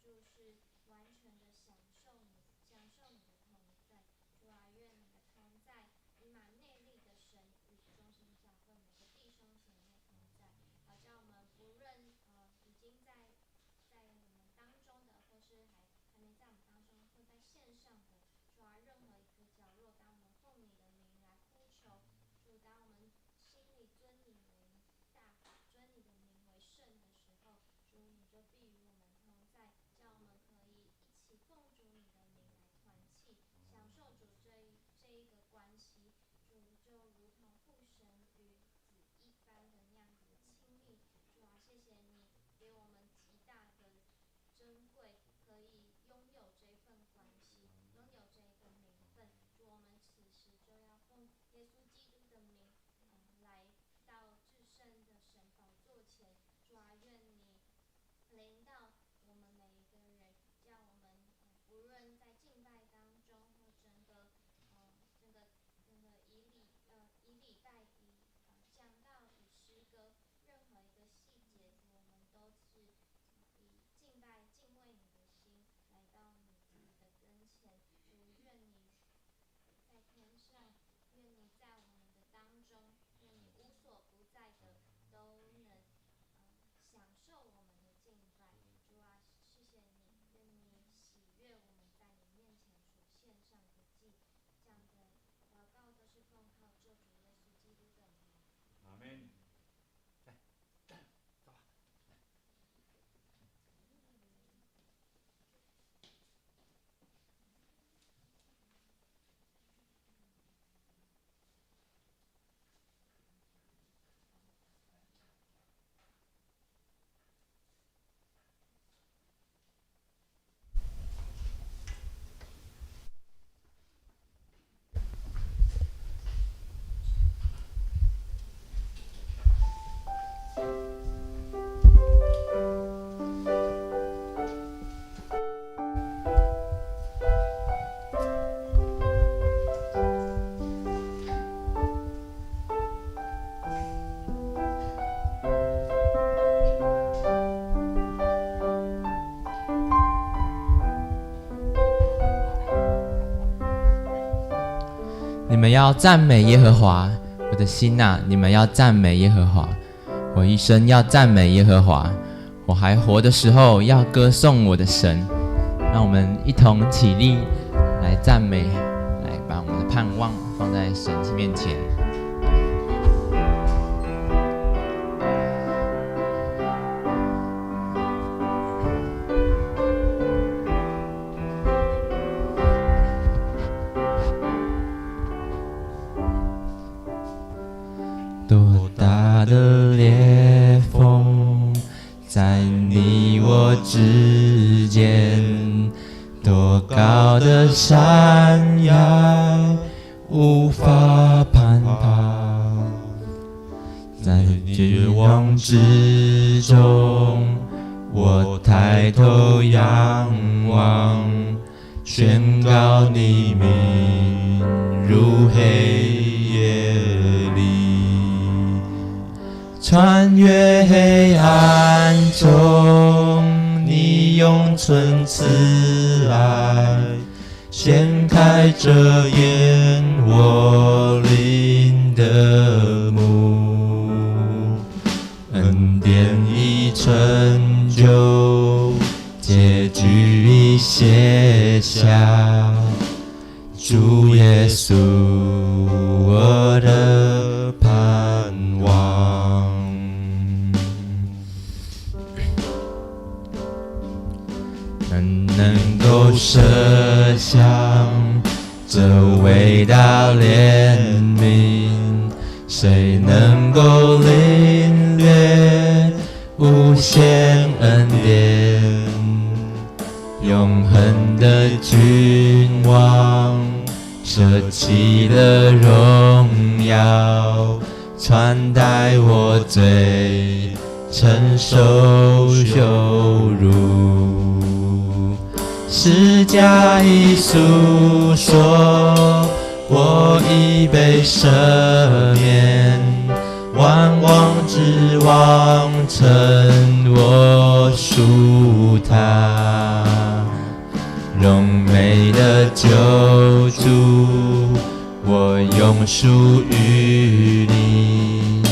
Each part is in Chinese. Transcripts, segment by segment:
就是完全的享受你的同在。主啊，愿你的同在以马内利的神与中心教会每个弟兄姐妹同在，好叫我们不论已经在我们当中的，或是还没在我们当中，或在线上的，主啊，任何一个角落，当我们奉你的名来呼求，主，当我们心里尊你为大，尊你的名为圣的时候，主你就必与我们同在，叫我们可以一起奉主你的名来团契，享受主这一个关系，主就如同父神与子一般的那样子的亲密。主啊，谢谢你给我们极大的珍贵，可以拥有这份关系，拥有这一个名分。主，我们此时就要奉耶稣基督的名，来到至圣的神宝座前。主啊，愿你临到我们每一个人，叫我们无论在敬拜当中，或以礼拜讲道以诗歌，任何一个细节，主我们都是以敬拜敬畏你的心来到你自己的跟前。主，愿你在天上，愿你在我们的当中，愿你无所不在的都能享受我们的敬拜。主啊，谢谢你，愿你喜悦我们在你面前所献上的祭。这样的祷告都是奉靠救主耶稣基督的名。阿门。你们要赞美耶和华，我的心啊，你们要赞美耶和华。我一生要赞美耶和华，我还活的时候要歌颂我的神。让我们一同起立来赞美，来把我们的盼望放在神面前。多大的裂缝在你我之间，多高的山崖无法攀爬，在绝望之中，我抬头仰望，宣告你名如黑夜里。穿越黑暗中，你用纯慈爱掀开遮掩我灵的幕，恩典已成就，结局已写下，主耶稣我的盼望。能够设想这伟大怜悯，谁能够领略无限恩典？永恒的君王舍弃了荣耀，穿戴我罪，承受羞辱。释迦已诉说，我已被赦免，万王之王称我属他。荣美的救主，我永属于你，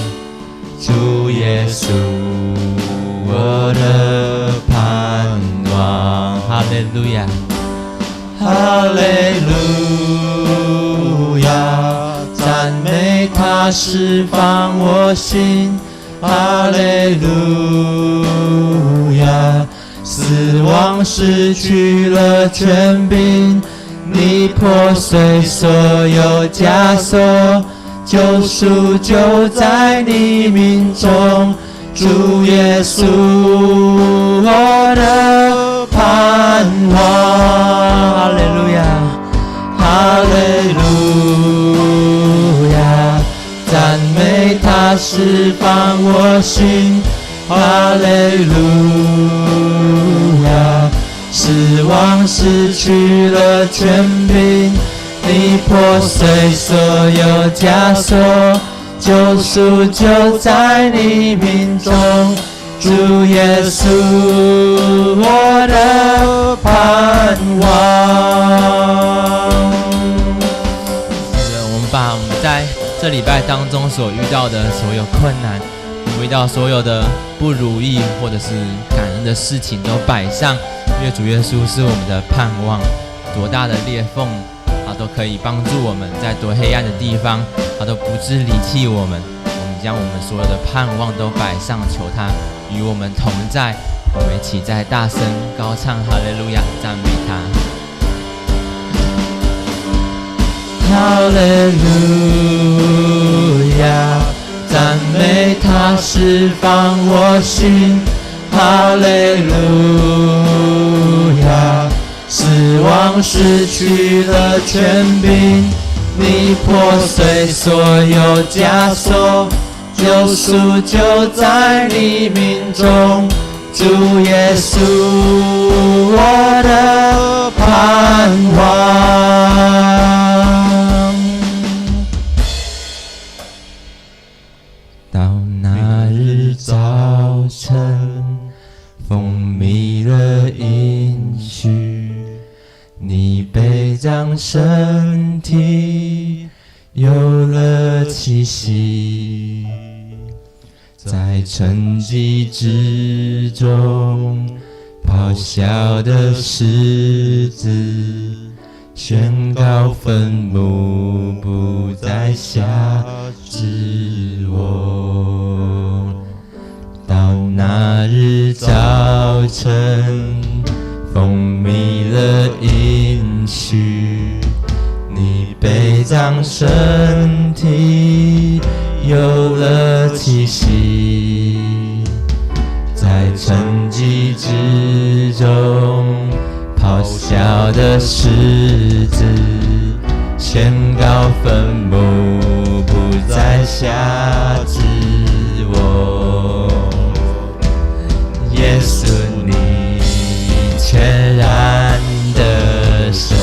主耶稣，我的盼望。哈利路亚，哈利路亚，赞美他释放我心。哈利路亚，死亡失去了权柄，你破碎所有枷锁，救赎就在你命中，主耶稣，我的盼望。哈利路亚，哈利路亚，赞美他释放我心。哈利路亚，死亡失去了权柄，你破碎所有枷锁，救赎就在你命中，主耶稣，我的盼望。我们把我们在这礼拜当中所遇到的所有困难，我们遇到所有的不如意或者是感恩的事情都摆上，因为主耶稣是我们的盼望，多大的裂缝他都可以帮助我们，在多黑暗的地方他都不致离弃我们。我们将我们所有的盼望都摆上，求他与我们同在。我们一起在大声高唱哈利路亚，赞美他。哈利路亚，赞美他释放我心。哈利路亚，死亡失去了权柄，你破碎所有枷锁，救赎就在你命中，主耶稣，我的盼望。到那日早晨，风靡了应许，你悲伤身体有了气息，在沉寂之中咆哮的狮子，宣告坟墓不再辖制我。到那日早晨，风靡了应许，你悲伤身体有了气息，在沉寂之中咆哮的狮子，宣告坟墓不再辖制我。耶稣，你全然的神，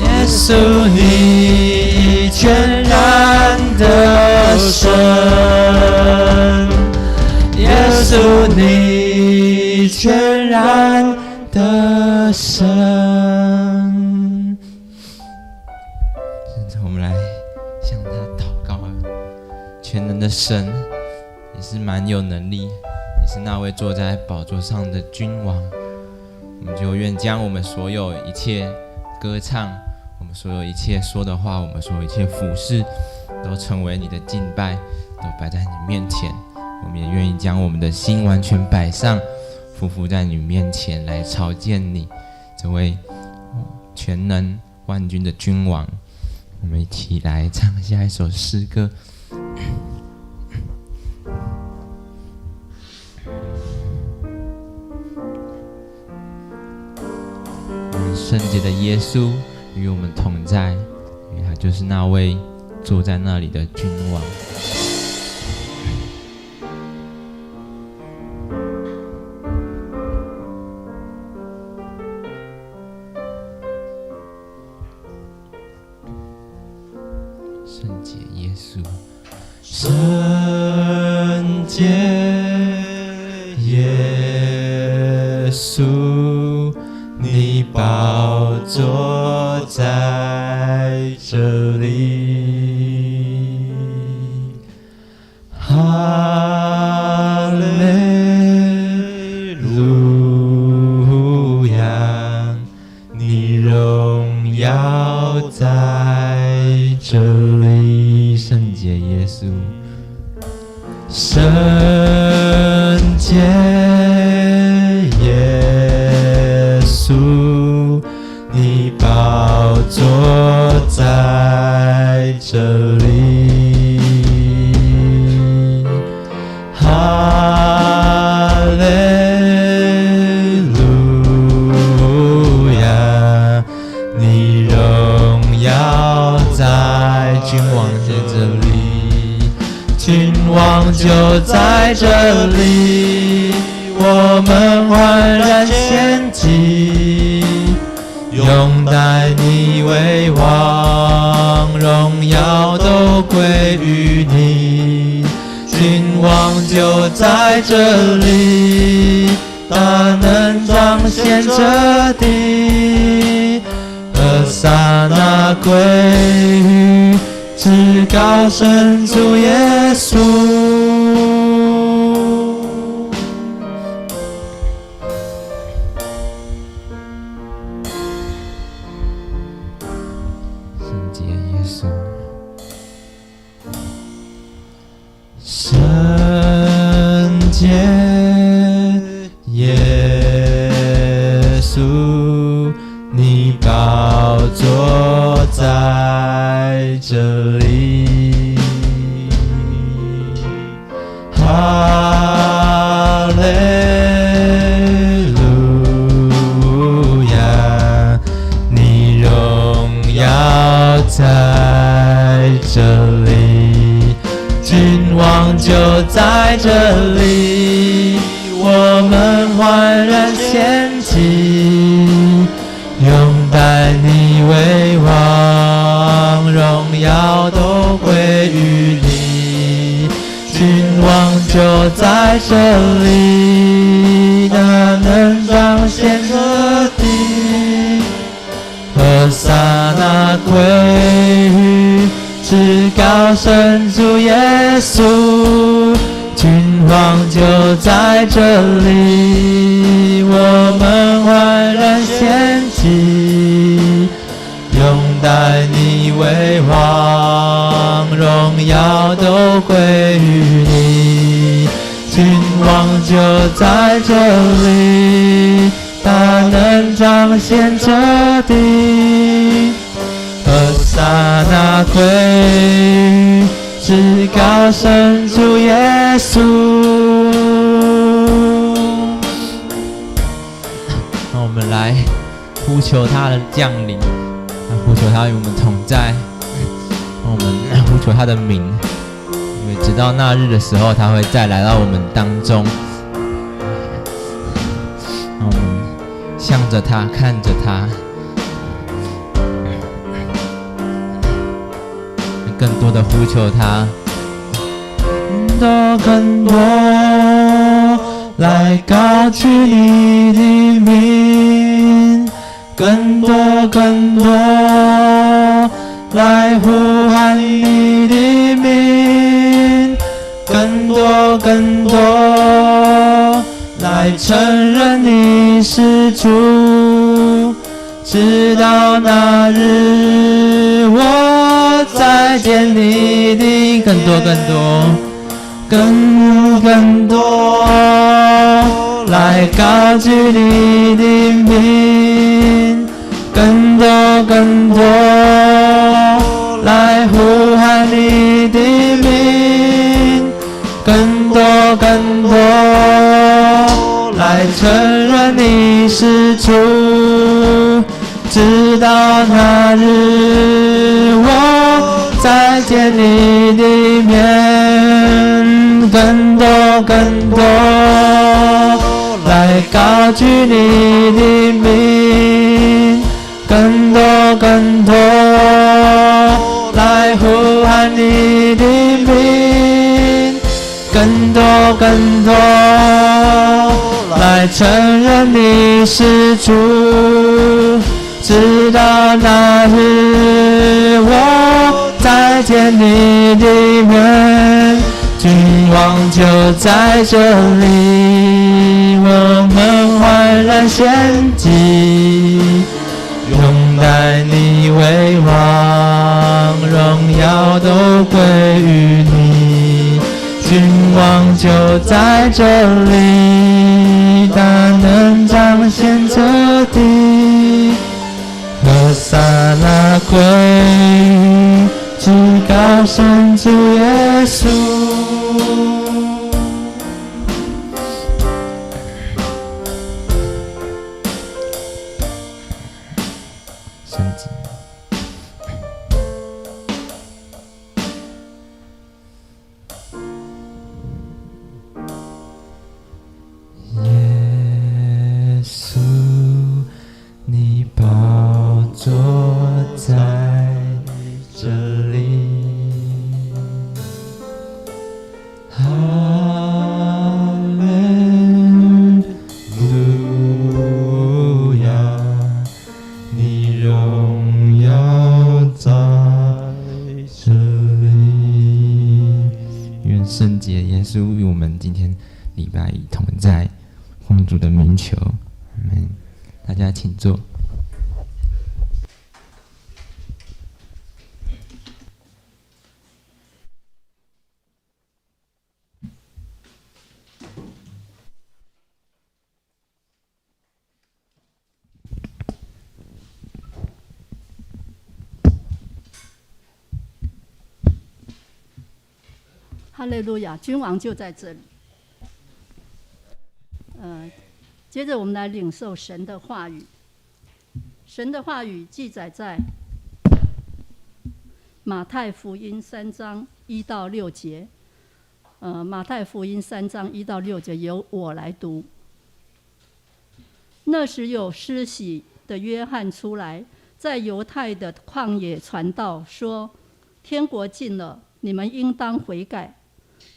耶稣，你全然的神，耶稣，你全然的神。现在我们来向他祷告，全能的神，也是蛮有能力，也是那位坐在宝座上的君王。我们就愿将我们所有一切歌唱，我们所有一切说的话，我们所有一切服事，都成为你的敬拜，都摆在你面前。我们也愿意将我们的心完全摆上，匍匐在你面前来朝见你，这位全能万军的君王。我们一起来唱下一首诗歌。圣洁的耶稣与我们同在，因为他就是那位坐在那里的君王。圣洁耶稣，圣洁耶稣。你宝座在这里。哈利路亚，你荣耀在这里。圣洁耶稣，圣洁耶稣，你宝座在这里。哈利路亚，你荣耀在君王在这里，君王就在这里，我们焕然献祭，拥戴你为王，荣耀都归于你。君王就在这里，大能彰显这地，和撒那归于至高神主耶稣。圣洁耶稣，圣洁耶稣，你宝座在这里。哈利路亚，你荣耀在这里，君王就在这里，我们焕然献祭，拥戴你为王，荣耀都归于你。君王就在这里，那能彰显这地，和撒那归于至高神主耶稣。君王就在这里，我们焕然献祭，拥戴你为王，荣耀都归于你。君王就在这里，大能彰显这地，和撒那归于至高神主耶稣。让我们来呼求他的降临，呼求他与我们同在，让我们呼求他的名，因为直到那日的时候，他会再来到我们当中。让我们向着他，看着他，更多的呼求他，更多来高举你的名，更多来呼喊你的名，更多来承认你是主，直到那日我再见你的更多来高举你的名，更多来呼喊你的名，更多来承认你是主，直到那日我再见你的面，更多来高举你的名，更多来呼喊你的名，更多来承认你是主。直到那日我在天地里面，君王就在这里，我们焕然献祭，拥戴你为王，荣耀都归于你，君王就在这里，大能彰显这地，和撒那归于至高神主耶稣。耶稣，你宝座在这里，哈利路亚，你荣耀在这里。愿圣洁耶稣与我们今天礼拜一同在，奉主的名求，阿们。大家请坐。哈利路亚，君王就在这里。接着我们来领受神的话语。神的话语记载在马太福音3章1到6节。马太福音3章1到6节由我来读。那时有施洗的约翰出来，在犹太的旷野传道，说：天国近了，你们应当悔改。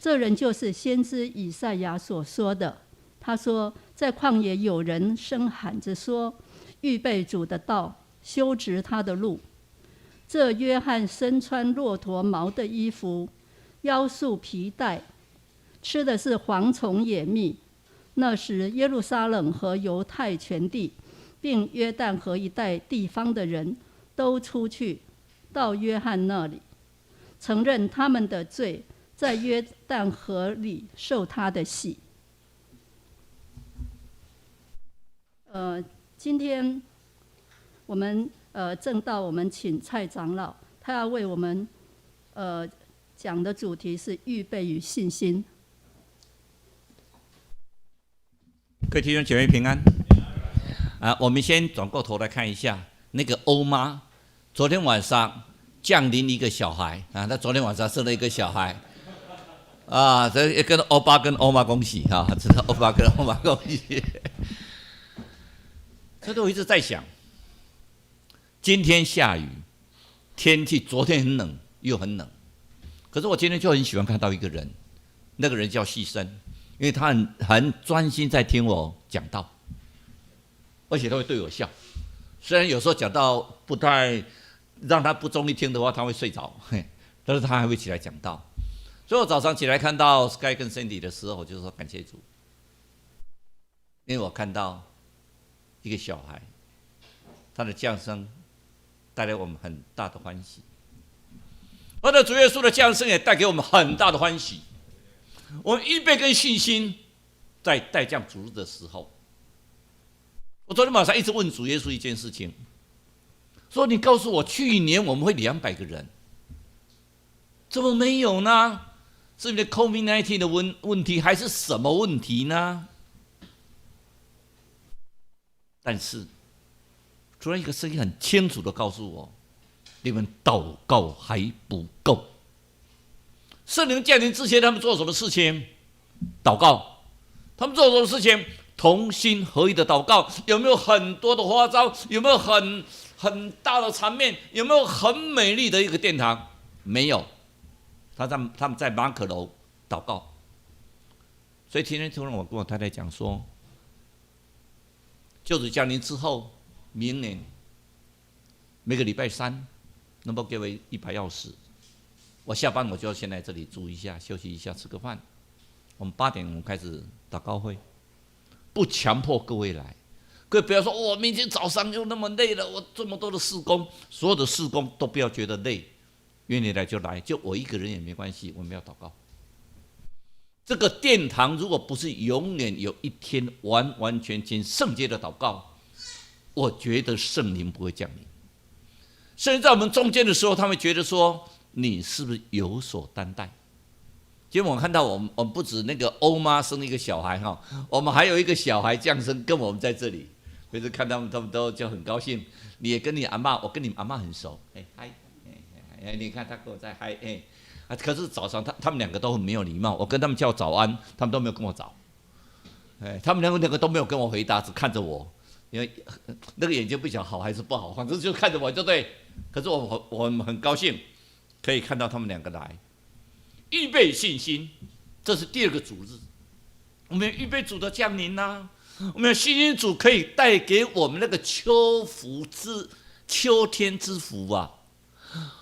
这人就是先知以赛亚所说的。他说，在旷野有人声喊着说，预备主的道，修直他的路。这约翰身穿骆驼毛的衣服，腰束皮带，吃的是蝗虫野蜜。那时耶路撒冷和犹太全地，并约旦河一带地方的人都出去到约翰那里，承认他们的罪，在约旦河里受他的洗。今天我们正道，我们请蔡长老，他要为我们讲的主题是预备与信心。各位弟兄姐妹平安。我们先转过头来看一下那个欧妈，昨天晚上降临一个小孩他昨天晚上生了一个小孩这跟欧巴跟欧妈恭喜知道欧巴跟欧妈恭喜。所以我一直在想，今天下雨，天气昨天很冷又很冷，可是我今天就很喜欢看到一个人，那个人叫细生，因为他很专心在听我讲道，而且他会对我笑。虽然有时候讲到不太让他不中意听的话，他会睡着，但是他还会起来讲道。所以我早上起来看到 Sky 跟 Cindy 的时候，我就说感谢主，因为我看到一个小孩，他的降生带来我们很大的欢喜，而主耶稣的降生也带给我们很大的欢喜。我们预备跟信心在待降主日的时候，我昨天晚上一直问主耶稣一件事情，说你告诉我去年我们会200个人，怎么没有呢？是你的 COVID-19 的问题还是什么问题呢？但是突然一个声音很清楚的告诉我，你们祷告还不够。圣灵降临之前他们做什么事情？祷告。他们做什么事情？同心合一的祷告。有没有很多的花招？有没有很大的场面？有没有很美丽的一个殿堂？没有。他们在马可楼祷告。所以今天突然我跟我太太讲说，救主降临之后，明年每个礼拜三能否给我一把钥匙？我下班我就要先来这里住一下，休息一下，吃个饭。我们8点我们开始祷告会，不强迫各位来。各位不要说，我明天早上又那么累了，我这么多的事工，所有的事工都不要觉得累，愿意来就来，就我一个人也没关系，我们要祷告。这个殿堂如果不是永远有一天完完全全圣洁的祷告，我觉得圣灵不会降临。圣灵在我们中间的时候，他们觉得说，你是不是有所担待？今天我们看到我们不止那个欧妈生了一个小孩哈，我们还有一个小孩降生，跟我们在这里，每次看他们都就很高兴。你也跟你阿嬷，我跟你阿嬷很熟，嗨，你看他跟我在嗨，可是早上他们两个都很没有礼貌，我跟他们叫早安，他们都没有跟我早，他们两个都没有跟我回答，只看着我，因为那个眼睛不晓得好还是不好，反正就看着我就对。可是我很高兴可以看到他们两个来，预备信心，这是第二个主日。我们预备主的降临啊，我们有信心主可以带给我们那个秋天之福啊，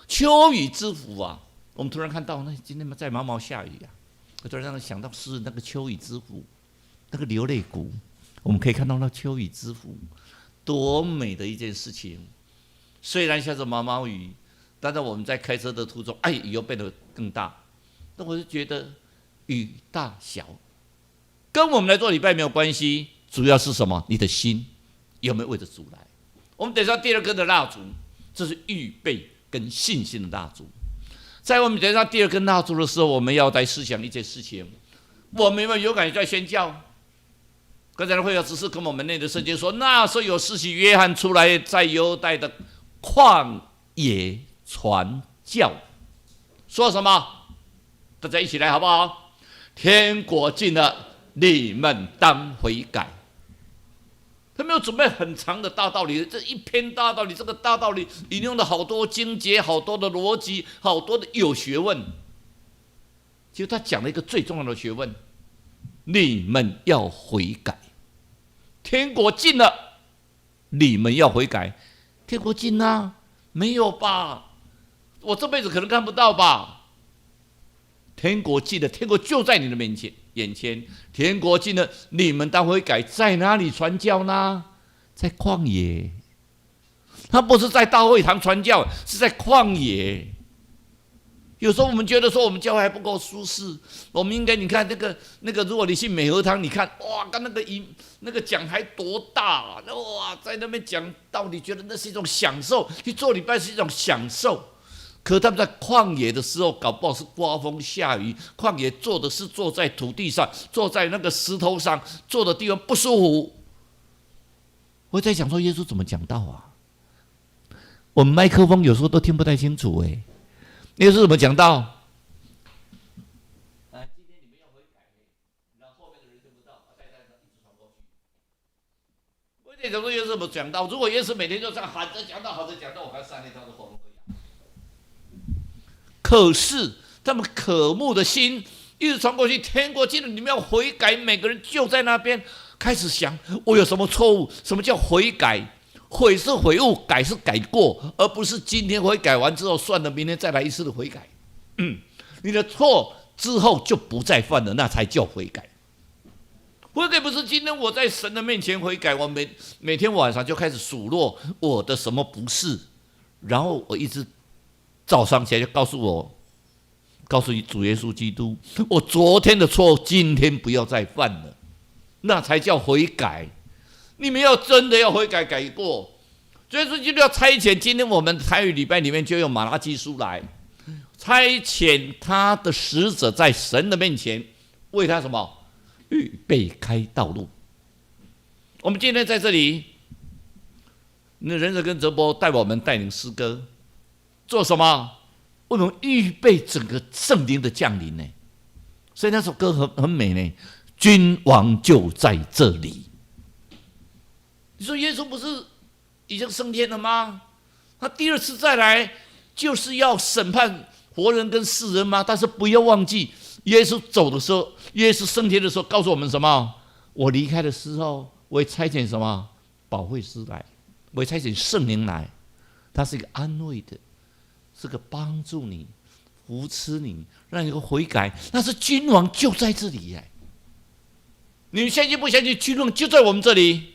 秋雨之福啊。我们突然看到，那今天在毛毛下雨啊，我突然让人想到是那个秋雨之福，那个流泪谷，我们可以看到那秋雨之福，多美的一件事情。虽然下着毛毛雨，但是我们在开车的途中，雨又变得更大。那我就觉得雨大小跟我们来做礼拜没有关系，主要是什么？你的心有没有为着主来？我们等上第二根的蜡烛，这是预备跟信心的蜡烛。在我们等上第二根蜡烛的时候，我们要来思想一件事情：我们有没有勇敢在宣教？刚才的会友只是跟我们内的圣经说，那时候有施洗约翰出来，在犹太的旷野传教，说什么？大家一起来好不好？天国近了，你们当悔改。他没有准备很长的大道理，这一篇大道理，这个大道理引用了好多经节，好多的逻辑，好多的有学问。其实他讲了一个最重要的学问：你们要悔改。天国近了，你们要悔改。天国近啊？没有吧？我这辈子可能看不到吧？天国近了，天国就在你的眼前。天国近了，你们当悔改。在哪里传教呢？在旷野。他不是在大会堂传教，是在旷野。有时候我们觉得说我们教会还不够舒适，我们应该你看那个，如果你去美和堂，你看哇，跟那个讲台多大啊！哇，在那边讲道理，觉得那是一种享受，去做礼拜是一种享受。可他们在旷野的时候，搞不好是刮风下雨，旷野坐的是坐在土地上，坐在那个石头上，坐的地方不舒服。我在想说，耶稣怎么讲道啊？我们麦克风有时候都听不太清楚耶稣怎么讲道？今天你们要悔改，让后面的人听不到，带一直传过去。我在想说，耶稣怎么讲道？如果耶稣每天就这样喊着讲道，喊着讲道，我看3天他都喉咙会痒。可是他们渴慕的心一直传过去，天国近了，你们要悔改。每个人就在那边开始想，我有什么错误？什么叫悔改？悔是悔悟，改是改过，而不是今天悔改完之后算了，明天再来一次的悔改。你的错之后就不再犯了，那才叫悔改。悔改不是今天我在神的面前悔改，我每天晚上就开始数落我的什么不是，然后我一直早上起来就告诉主耶稣基督，我昨天的错今天不要再犯了，那才叫悔改。你们要真的要悔改改过，所以说就要差遣。今天我们台语礼拜里面就用马拉基书来差遣他的使者，在神的面前为他什么预备开道路。我们今天在这里，那仁者跟泽波带我们带领诗歌做什么？为我们预备整个圣灵的降临呢？所以那首歌很美呢，君王就在这里。你说耶稣不是已经升天了吗？他第二次再来就是要审判活人跟世人吗？但是不要忘记，耶稣走的时候，耶稣升天的时候告诉我们什么？我离开的时候，我会差遣什么保惠师来会差遣圣灵来，他是一个安慰的，是个帮助你、扶持你，让你有个悔改。那是君王就在这里耶！你们相信不相信？君王就在我们这里。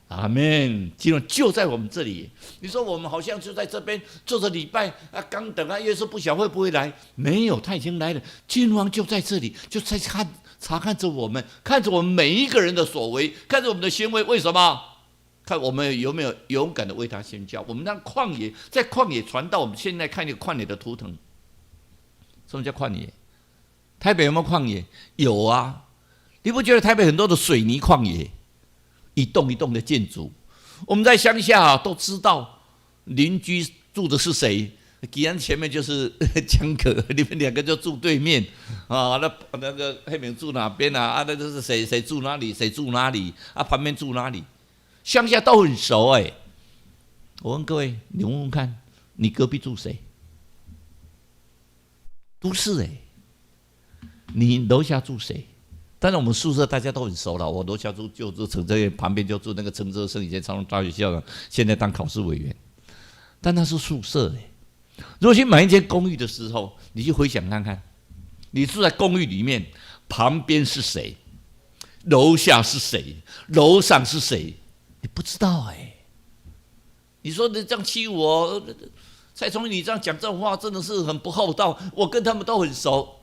阿们，君王就在我们这里。你说我们好像就在这边坐着礼拜啊，刚等啊，耶稣不晓会不会来？没有，他已经来了。君王就在这里，就在查看着我们，看着我们每一个人的所为，看着我们的行为。为什么？看我们有没有勇敢的为他宣教。我们让旷野，在旷野传道。我们现在看一个旷野的图腾。什么叫旷野？台北有没有旷野？有啊。你不觉得台北很多的水泥旷野？一栋一栋的建筑，我们在乡下都知道邻居住的是谁。既然前面就是江可，你们两个就住对面啊。那个黑名住哪边啊？那就是谁住哪里，谁住哪里啊？旁边住哪里？乡下都很熟哎。我问各位，你问问看，你隔壁住谁？都市哎。你楼下住谁？当然，我们宿舍大家都很熟了。我楼下就住陈哲元，旁边就住那个陈哲生，以前长荣大学校长，现在当考试委员。但那是宿舍如果去买一间公寓的时候，你去回想看看，你住在公寓里面，旁边是谁？楼下是谁？楼上是谁？你不知道你说你这样欺负我，蔡崇义，你这样讲这种话，真的是很不厚道。我跟他们都很熟。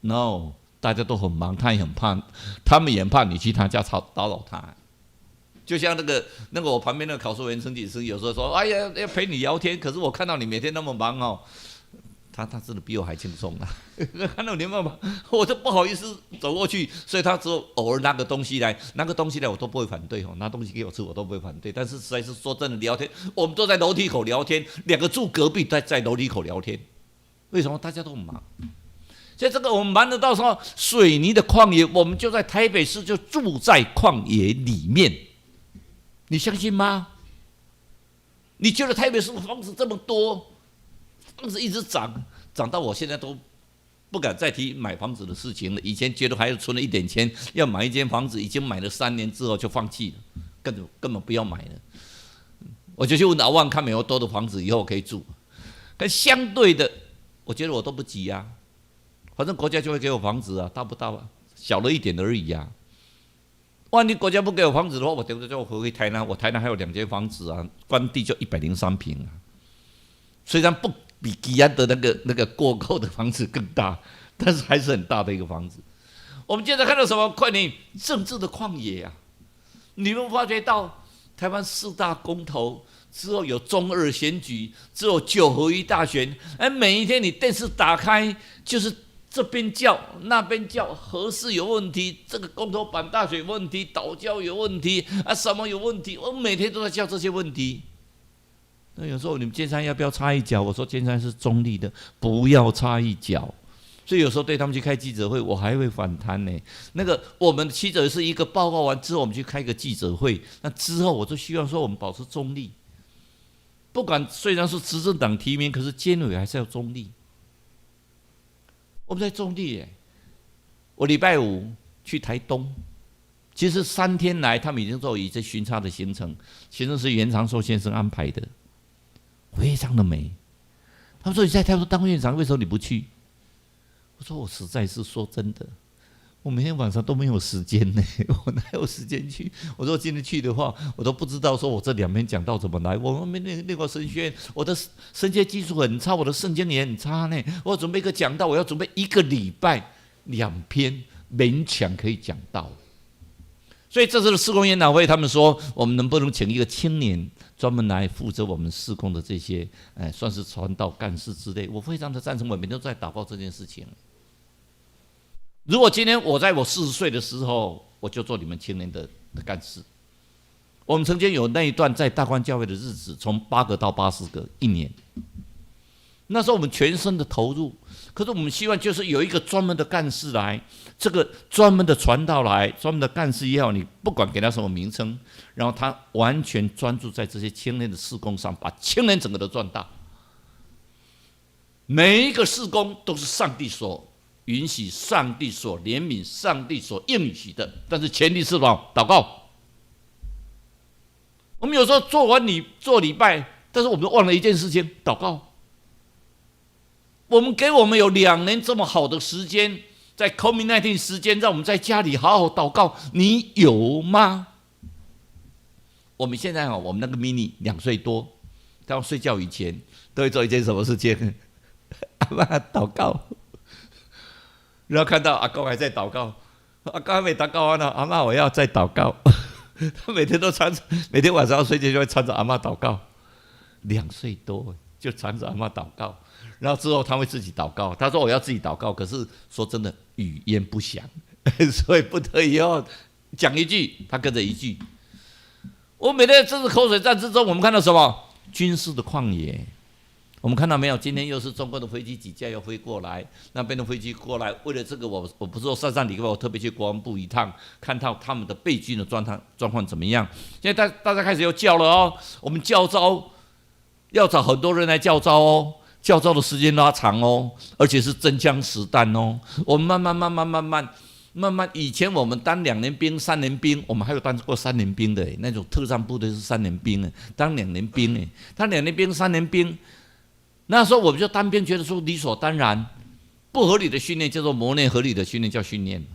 No。大家都很忙，他也很怕，他们也很怕你去他家打扰他。就像那个我旁边那个考试委员陈启生，有时候说：“哎呀，要陪你聊天。”可是我看到你每天那么忙哦，他真的比我还轻松啊！看到你那么忙，我都不好意思走过去，所以他只有偶尔拿个东西来，我都不会反对哦。拿东西给我吃，我都不会反对。但是实在是说真的，聊天，我们都在楼梯口聊天，两个住隔壁在楼梯口聊天，为什么？大家都很忙。所以这个我们忙得到什么？水泥的旷野，我们就在台北市，就住在旷野里面。你相信吗？你觉得台北市的房子这么多，房子一直涨到我现在都不敢再提买房子的事情了。以前觉得还有存了一点钱要买一间房子，已经买了3年之后就放弃了，根本不要买了。我就去问阿旺看没有多的房子以后可以住。但相对的，我觉得我都不急啊。反正国家就会给我房子啊，大不大啊？小了一点而已啊。万一国家不给我房子的话，我等着就回台南。我台南还有2间房子啊，官地就103坪啊。虽然不比吉安的那个过购的房子更大，但是还是很大的一个房子。我们接着看到什么？快点，政治的旷野啊！你们发觉到台湾4大公投之后有中2选举，之后9合1大选，每一天你电视打开就是这边叫那边叫，核四有问题，这个公投版大选有问题，岛礁有问题啊，什么有问题？我每天都在叫这些问题。那有时候你们尖山要不要插一脚？我说尖山是中立的，不要插一脚。所以有时候对他们去开记者会，我还会反弹呢。那个我们记者是一个报告完之后，我们去开个记者会，那之后我就希望说我们保持中立。不管虽然是执政党提名，可是监委还是要中立。我们在中立耶。我礼拜5去台东，其实3天来他们已经做一些巡查的行程，行程是袁长寿先生安排的，非常的美。他们说你在台东当院长，为什么你不去？我说我实在是说真的，我每天晚上都没有时间呢，我哪有时间去？我说今天去的话，我都不知道说我这2篇讲道怎么来。我们那个神学院，我的神学技术很差，我的圣经也很差呢。我准备一个讲道，我要准备1个礼拜2篇，勉强可以讲道。所以这次的事工研讨会，他们说我们能不能请一个青年专门来负责我们事工的这些，算是传道干事之类。我非常的赞成，我每天都在祷告这件事情。如果今天我在我40岁的时候，我就做你们青年的干事。我们曾经有那一段在大观教会的日子，从8个到80个1年。那时候我们全身的投入，可是我们希望就是有一个专门的干事来，这个专门的传道来，专门的干事也好，你不管给他什么名称，然后他完全专注在这些青年的事工上，把青年整个都赚大。每一个事工都是上帝所允许，上帝所怜悯，上帝所应许的，但是前提是什么？祷告。我们有时候做礼拜，但是我们忘了一件事情：祷告。我们有2年这么好的时间，在 COVID-19 时间，让我们在家里好好祷告，你有吗？我们现在我们那个 mini 2岁多，他要睡觉以前都会做一件什么事情？阿嬷祷告，然后看到阿公还在祷告，阿公还没祷告完呢，阿嬷我要再祷告。他每天晚上要睡前就会搀着阿嬷祷告，2岁多就搀着阿嬷祷告，然后之后他会自己祷告。他说我要自己祷告，可是说真的语焉不详，所以不得已要讲一句，他跟着一句。我每天这次口水战之中，我们看到什么？军事的旷野。我们看到没有？今天又是中国的飞机几架要飞过来，那边的飞机过来。为了这个，我不是说上礼拜我特别去国防部一趟，看到他们的备军的状况怎么样。现在大家开始又叫了哦，我们教召要找很多人来教召哦，教召的时间拉长哦，而且是真枪实弹哦。我们慢慢，以前我们当2年兵、3年兵，我们还有当过3年兵的，那种特战部队是3年兵，当2年兵，当2年兵、3年兵。那时候我们就当兵，觉得说理所当然，不合理的训练叫做磨练，合理的训练叫训练。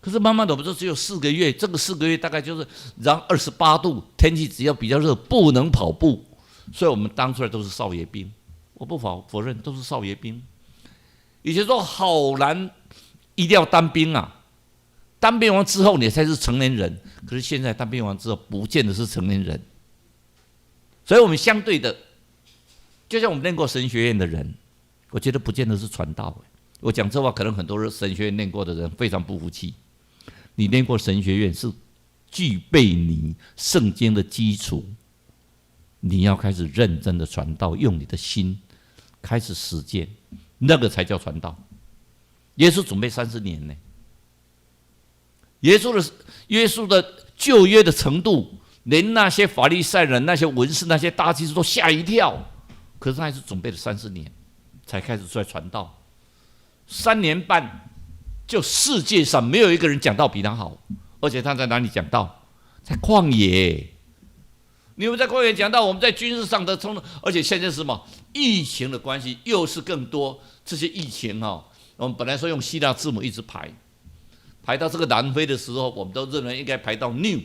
可是慢慢的，我们说只有4个月，这个4个月大概就是让28度，天气只要比较热，不能跑步，所以我们当出来都是少爷兵。我不否认，都是少爷兵。以前说好难，一定要当兵啊！当兵完之后你才是成年人，可是现在当兵完之后，不见得是成年人。所以我们相对的。就像我们念过神学院的人，我觉得不见得是传道。我讲这话，可能很多神学院念过的人非常不服气。你念过神学院是具备你圣经的基础，你要开始认真的传道，用你的心开始实践，那个才叫传道。耶稣准备30年呢，耶稣的旧约的程度，连那些法利赛人、那些文士、那些大祭司都吓一跳。可是他还是准备了30年，才开始出来传道。3年半，就世界上没有一个人讲道比他好，而且他在哪里讲道？在旷野。你们在旷野讲道，我们在军事上的冲突，而且现在是什么？疫情的关系又是更多。这些疫情我们本来说用希腊字母一直排到这个南非的时候，我们都认为应该排到 NU，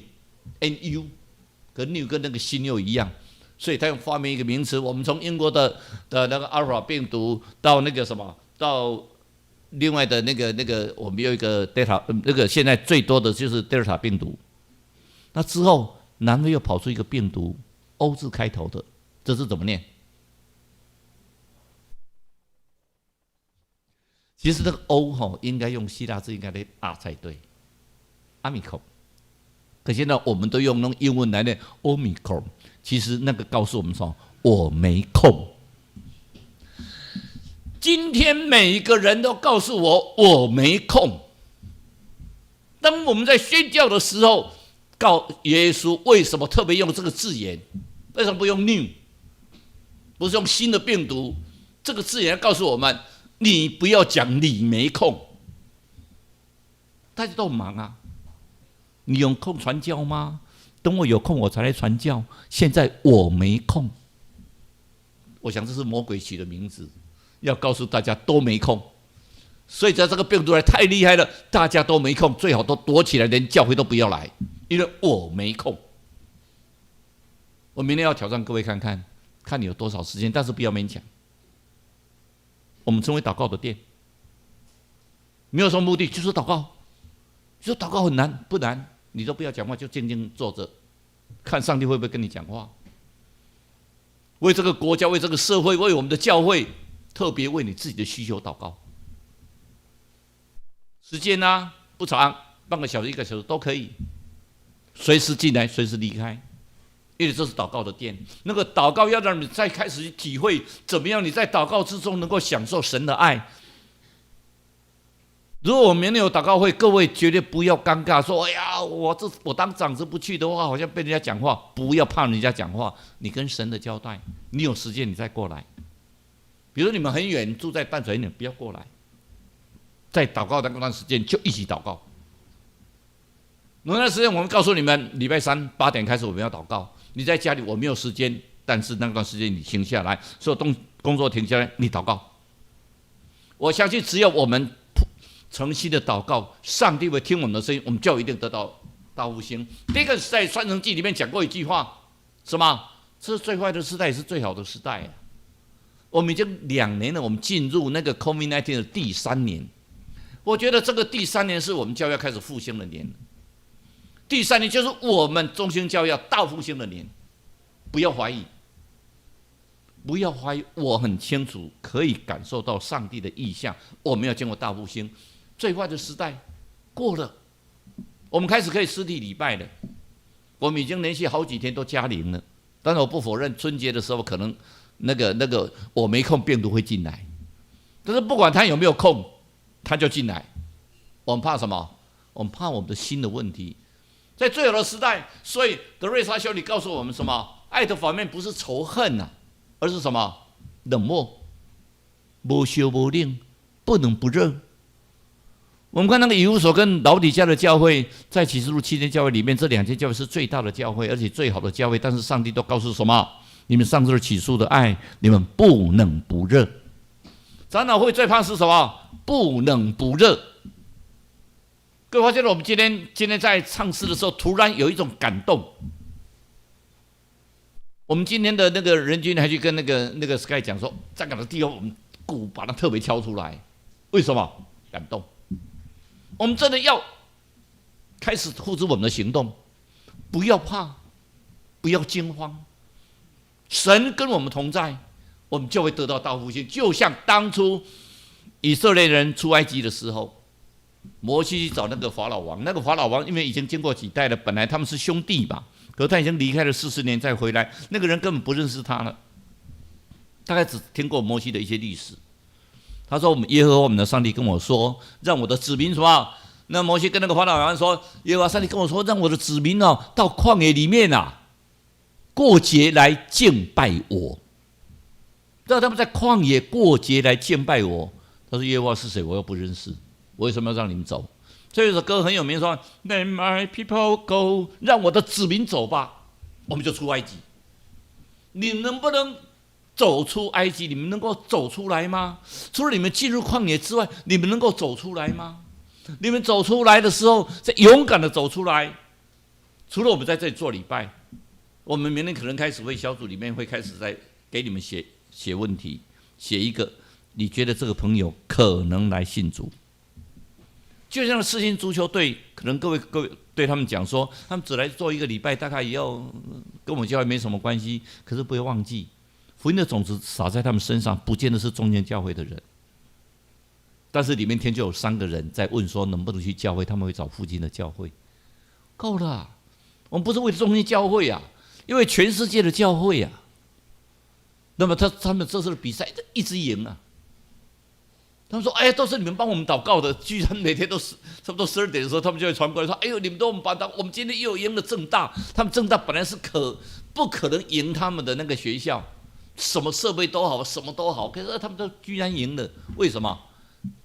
可 NU 跟那个新又一样。所以他用发明一个名词，我们从英国的那个阿尔法病毒到那个什么，到另外的那个我们有一个 Delta， 那个现在最多的就是 Delta 病毒。那之后南非又跑出一个病毒，O 字开头的，这是怎么念？其实这个 O 应该用希腊字应该念 R 才对 ，Omicron。可现在我们都用英文来念 Omicron。其实那个告诉我们说，我没空。今天每一个人都告诉我没空。当我们在宣教的时候，告耶稣为什么特别用这个字眼？为什么不用 new？ 不是用新的病毒？这个字眼告诉我们，你不要讲你没空。大家都很忙啊，你有空传教吗？等我有空我才来传教，现在我没空。我想这是魔鬼取的名字，要告诉大家都没空。所以在这个病毒来太厉害了，大家都没空，最好都躲起来，连教会都不要来，因为我没空。我明天要挑战各位看看你有多少时间，但是不要勉强。我们成为祷告的殿，没有什么目的，就是祷告。你说祷告很难，不难。你都不要讲话，就静静坐着，看上帝会不会跟你讲话。为这个国家，为这个社会，为我们的教会，特别为你自己的需求祷告。时间不长，半个小时、1个小时都可以，随时进来，随时离开，因为这是祷告的殿。那个祷告要让你再开始去体会，怎么样你在祷告之中能够享受神的爱。如果我明天有祷告会，各位绝对不要尴尬，说：“哎呀，我当长子不去的话，好像被人家讲话。”不要怕人家讲话，你跟神的交代，你有时间你再过来。比如你们很远，住在淡水很远，不要过来，在祷告的那段时间就一起祷告。那段时间我们告诉你们，礼拜3 8点开始我们要祷告，你在家里我没有时间，但是那段时间你停下来，所有工作停下来，你祷告。我相信只有我们诚心的祷告，上帝会听我们的声音，我们就一定得到大复兴。第一个在《传承记》里面讲过一句话，什么？这是最坏的时代，也是最好的时代。我们已经2年了，我们进入那个 COVID-19 的第3年。我觉得这个第3年是我们教会开始复兴的年。第3年就是我们中兴教会要大复兴的年，不要怀疑，不要怀疑。我很清楚，可以感受到上帝的意象，我们要经过大复兴。最坏的时代过了，我们开始可以实体礼拜了。我们已经连续好几天都加零了，但是我不否认春节的时候可能那个我没空，病毒会进来。但是不管他有没有空，他就进来。我们怕什么？我们怕我们的心的问题。在最好的时代，所以德瑞莎修女告诉我们什么？爱的反面不是仇恨啊，而是什么？冷漠，不羞不吝，不冷不热。我们看那个以弗所跟老底嘉的教会，在启示录7间教会里面，这2间教会是最大的教会，而且最好的教会。但是上帝都告诉什么？你们上次起初的爱，你们不冷不热。长老会最怕是什么？不冷不热。各位发现了，我们今天在唱诗的时候，突然有一种感动。我们今天的那个人均还去跟那个 Sky 讲说，站岗的地方我们鼓把它特别敲出来，为什么？感动。我们真的要开始付出我们的行动，不要怕，不要惊慌。神跟我们同在，我们就会得到大复兴。就像当初以色列人出埃及的时候，摩西去找那个法老王，那个法老王因为已经经过几代了，本来他们是兄弟嘛，可是他已经离开了40年再回来，那个人根本不认识他了，大概只听过摩西的一些历史。他说：“我们耶和华我们的上帝跟我说，让我的子民什么？”那摩西跟那个法老王说：“耶和华上帝跟我说，让我的子民到旷野里面过节来敬拜我。”让他们在旷野过节来敬拜我。他说：“耶和华是谁？我又不认识，我为什么要让你们走？”所以有首歌很有名，说 ：“Let my people go， 让我的子民走吧。”我们就出埃及。你能不能走出埃及？你们能够走出来吗？除了你们进入旷野之外，你们能够走出来吗？你们走出来的时候，再勇敢的走出来。除了我们在这里做礼拜，我们明天可能开始会小组里面会开始在给你们写问题，写一个你觉得这个朋友可能来信主。就像世新足球队，可能各位对他们讲说，他们只来做一个礼拜，大概也要跟我们教会没什么关系。可是不要忘记，福音的种子撒在他们身上，不见得是中间教会的人。但是里面天就有3个人在问说，能不能去教会？他们会找附近的教会。够了，我们不是为了中间教会因为全世界的教会那么他们这次的比赛一直赢他们说：“哎，都是你们帮我们祷告的。”居然每天都差不多12点的时候，他们就会传过来说：“哎呦，你们都我们帮祷，我们今天又赢了政大。他们政大本来是不可能赢他们的那个学校，什么设备都好，什么都好，可是他们都居然赢了。为什么？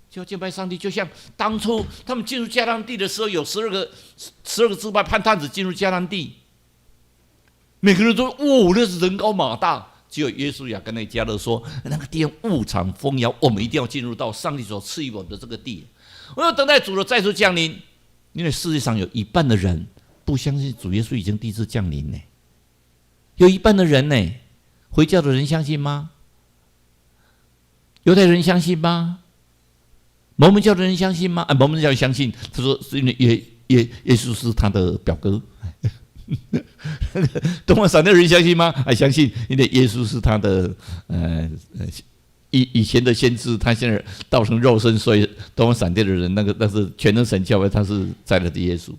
就敬拜上帝。就像当初他们进入迦南地的时候，有12个支派派探子进入迦南地，每个人都那是人高马大。”只有约书亚跟那加勒说：“那个地方物产丰饶，我们一定要进入到上帝所赐予我们的这个地。我要等待主的再次降临，因为世界上有一半的人不相信主耶稣已经第一次降临呢。有一半的人呢，回教的人相信吗？犹太人相信吗？摩门教的人相信吗？摩门教相信，他说是因为耶稣是他的表哥。”东方闪电人相信吗？还相信，因为耶稣是他的以前的先知，他现在道成肉身，所以东方闪电的人那是全能神教会，他是在了的耶稣。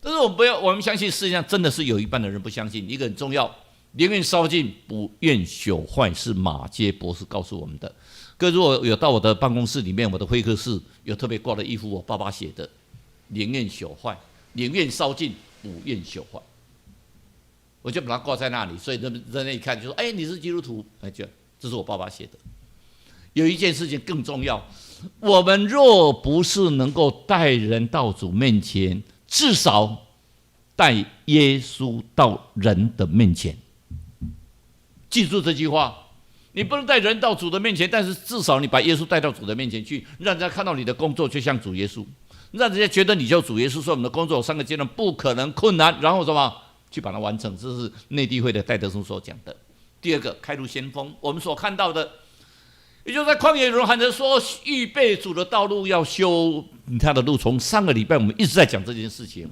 但是我们相信世界上真的是有一半的人不相信。一个很重要，宁愿烧尽，不愿朽坏，是马偕博士告诉我们的。各位如果有到我的办公室里面，我的会客室有特别挂的一幅我爸爸写的，宁愿朽坏。宁愿烧尽，不愿朽坏。我就把它挂在那里，所以人那一看就说：“哎，你是基督徒。”这是我爸爸写的。有一件事情更重要，我们若不是能够带人到主面前，至少带耶稣到人的面前。记住这句话，你不能带人到主的面前，但是至少你把耶稣带到主的面前去，让人家看到你的工作就像主耶稣，让人家觉得你就主耶稣。说我们的工作有3个阶段，不可能困难，然后什么去把它完成，这是内地会的戴德松所讲的。第二个，开路先锋，我们所看到的，也就是在旷野中喊着说，预备主的道路，要修他的路。从上个礼拜我们一直在讲这件事情，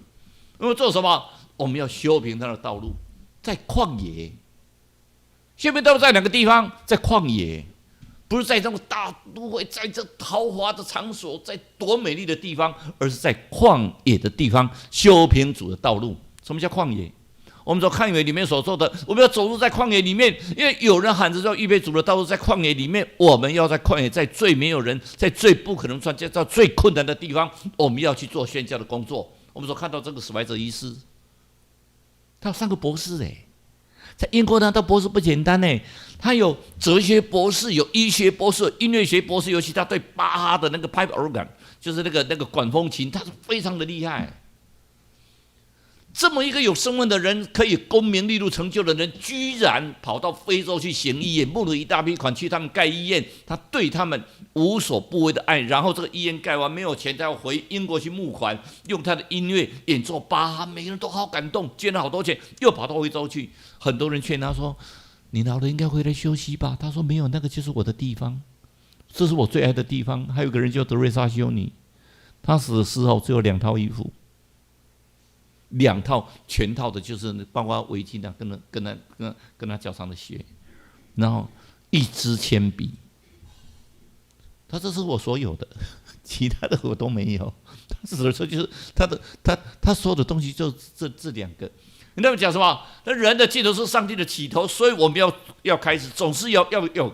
因为做什么？我们要修平他的道路，在旷野。修平道路在哪个地方？在旷野，不是在这种大都会，在这豪华的场所，在多美丽的地方，而是在旷野的地方修平主的道路。什么叫旷野？我们说旷野里面所做的，我们要走入在旷野里面，因为有人喊着说预备主的道路在旷野里面，我们要在旷野，在最没有人，在最不可能传教到最困难的地方，我们要去做宣教的工作。我们所看到这个史怀哲医师，他有3个博士在英国拿到博士不简单他有哲学博士，有医学博士，有音乐学博士，尤其他对巴哈的那个 pipe organ， 就是那个管风琴，他是非常的厉害。这么一个有身份的人，可以功名利禄成就的人，居然跑到非洲去行医院，募了一大批款去他们盖医院，他对他们无所不为的爱。然后这个医院盖完没有钱，他要回英国去募款，用他的音乐演奏巴哈，每个人都好感动，捐了好多钱，又跑到非洲去。很多人劝他说：“你老了应该回来休息吧。”他说：“没有，那个就是我的地方，这是我最爱的地方。”还有个人叫德瑞莎修女，他死的时候只有2套衣服。2套全套的，就是包括围巾啊，跟他脚上的鞋，然后1支铅笔。他这是我所有的，其他的我都没有。他死的时候就是他所有的东西就这2个。那么讲什么？那人的尽头是上帝的起头，所以我们要开始，总是要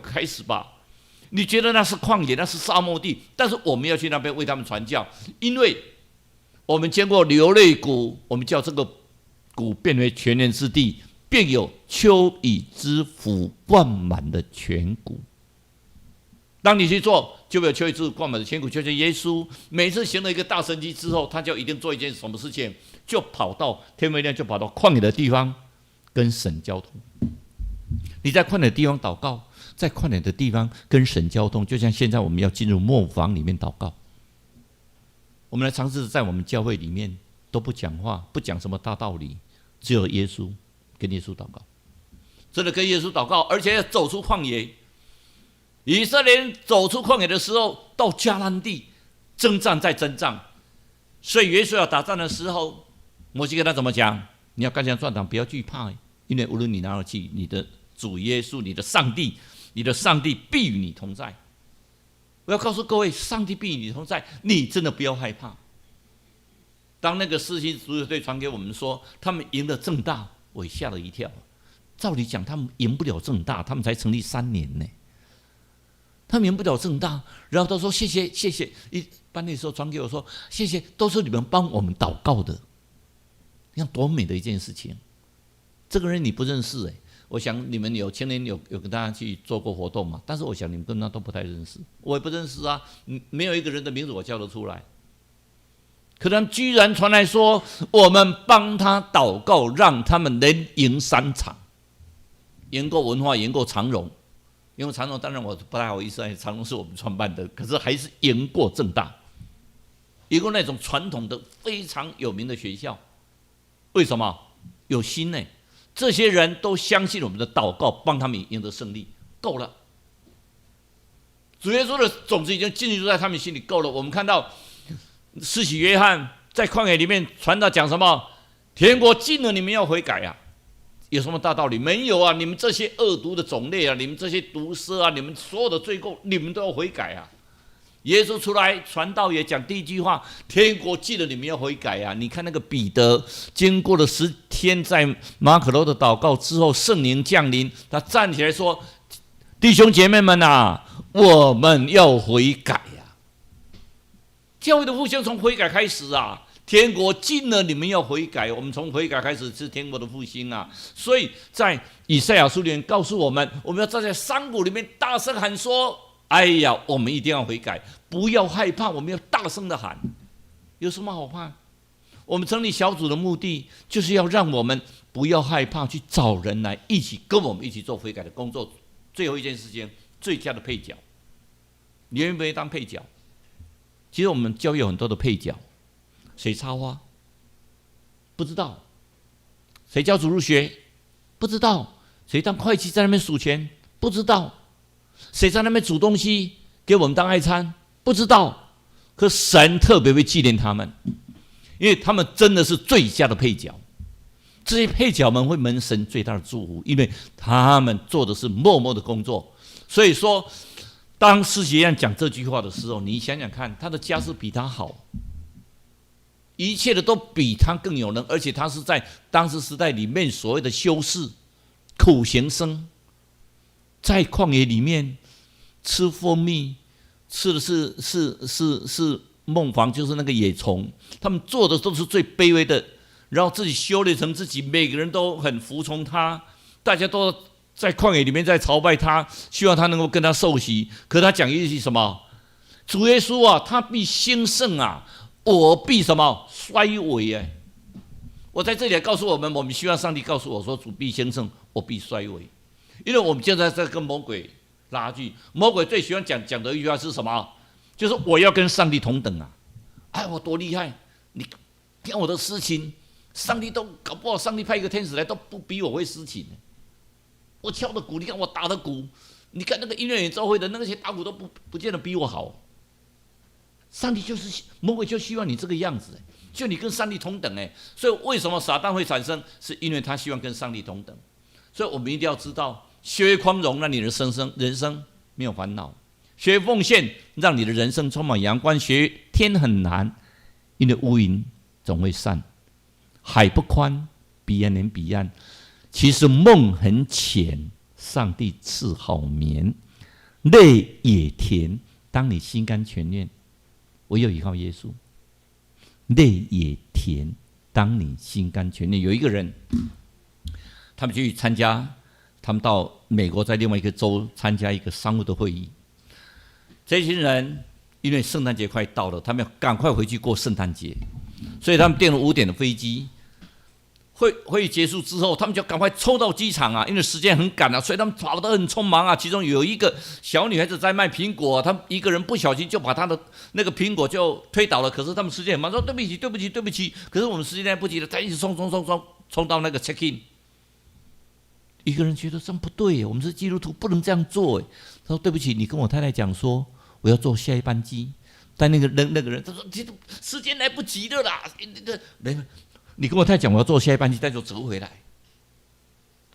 开始吧。你觉得那是旷野，那是沙漠地，但是我们要去那边为他们传教，因为我们见过流泪谷，我们叫这个谷变为泉源之地，便有秋雨之福灌满的泉谷。当你去做，就会有秋雨之福灌满的泉谷。就像耶稣每次行了一个大神迹之后，他就一定做一件什么事情，就跑到天未亮，就跑到旷野的地方跟神交通。你在旷野的地方祷告，在旷野的地方跟神交通，就像现在我们要进入磨坊里面祷告。我们来尝试在我们教会里面都不讲话，不讲什么大道理，只有耶稣，跟耶稣祷告，真的跟耶稣祷告，而且要走出旷野。以色列人走出旷野的时候，到迦南地征战再征战，所以耶稣要打仗的时候，摩西跟他怎么讲？你要刚强壮胆，不要惧怕，因为无论你哪里去，你的主耶稣，你的上帝必与你同在。我要告诉各位，上帝必与你同在，你真的不要害怕。当那个世新足球队传给我们说他们赢了政大，我也吓了一跳。照理讲他们赢不了政大，他们才成立3年呢，他们赢不了政大。然后他说谢谢，班里的时候传给我说谢谢，都是你们帮我们祷告的。你看多美的一件事情。这个人你不认识我想你们有青年有跟大家去做过活动嘛？但是我想你们跟他都不太认识，我也不认识啊，没有一个人的名字我叫得出来。可他们居然传来说，我们帮他祷告，让他们连赢3场，赢过文化，赢过长荣，赢过长荣，当然我不太好意思，长荣是我们创办的，可是还是赢过政大，赢过那种传统的非常有名的学校。为什么？有心这些人都相信我们的祷告，帮他们赢得胜利，够了。主耶稣的种子已经进入在他们心里，够了。我们看到施洗约翰在旷野里面传道讲什么？天国近了，你们要悔改啊！有什么大道理？没有啊！你们这些恶毒的种类啊，你们这些毒蛇啊，你们所有的罪过，你们都要悔改啊！耶稣出来传道也讲第一句话：天国近了，你们要悔改啊！你看那个彼得，经过了10天在马可楼的祷告之后，圣灵降临，他站起来说：“弟兄姐妹们啊，我们要悔改啊！”教会的复兴从悔改开始啊！天国近了，你们要悔改。我们从悔改开始是天国的复兴啊！所以在以赛亚书里面告诉我们，我们要站在山谷里面大声喊说：“哎呀，我们一定要悔改，不要害怕，我们要大声的喊。有什么好怕？我们成立小组的目的，就是要让我们不要害怕去找人来一起跟我们一起做悔改的工作。最后一件事情，最佳的配角，你愿不愿意当配角？其实我们教会有很多的配角，谁插花？不知道。谁教主日学？不知道。谁当会计在那边数钱？不知道。谁在那边煮东西给我们当爱餐？不知道。可神特别会纪念他们，因为他们真的是最佳的配角。这些配角们会蒙神最大的祝福，因为他们做的是默默的工作。所以说，当施洗约翰讲这句话的时候，你想想看，他的家世比他好，一切的都比他更有能，而且他是在当时时代里面所谓的修士、苦行僧，在旷野里面吃蜂蜜，吃的是孟房，就是那个野虫，他们做的都是最卑微的。然后自己修炼成自己，每个人都很服从他，大家都在旷野里面在朝拜他，希望他能够跟他受洗。可他讲一句什么？主耶稣啊，他必兴盛啊，我必什么衰微啊？我在这里告诉我们希望上帝告诉我说，主必兴盛，我必衰微。因为我们现在在跟魔鬼拉锯，魔鬼最喜欢讲的一句话是什么？就是我要跟上帝同等啊！哎，我多厉害！你看我的事情。上帝都搞不好，上帝派一个天使来都不比我会司琴。我敲的鼓，你看我打的鼓，你看那个音乐演奏会的那些打鼓都不见得比我好。上帝就是魔鬼，就希望你这个样子，就你跟上帝同等。所以为什么撒旦会产生？是因为他希望跟上帝同等。所以我们一定要知道，学宽容，让你的人生没有烦恼；学奉献，让你的人生充满阳光。学天很难，因为乌云总会散。海不宽，彼岸连彼岸。其实梦很浅，上帝赐好眠。泪也甜，当你心甘情愿，唯有依靠耶稣。泪也甜，当你心甘情愿。有一个人，他们去参加，他们到美国，在另外一个州参加一个商务的会议。这群人因为圣诞节快到了，他们要赶快回去过圣诞节，所以他们订了5点的飞机。会议结束之后，他们就赶快冲到机场啊，因为时间很赶啊，所以他们跑得很匆忙啊。其中有一个小女孩子在卖苹果，她一个人不小心就把她的那个苹果就推倒了。可是他们时间很忙，说对不起。可是我们时间来不及了，他一直冲到那个 check in。一个人觉得这样不对，我们是基督徒，不能这样做。他说对不起，你跟我太太讲说我要坐下一班机。但那个人他说时间来不及了啦，你跟我太太讲我要坐下一班机，再就折回来。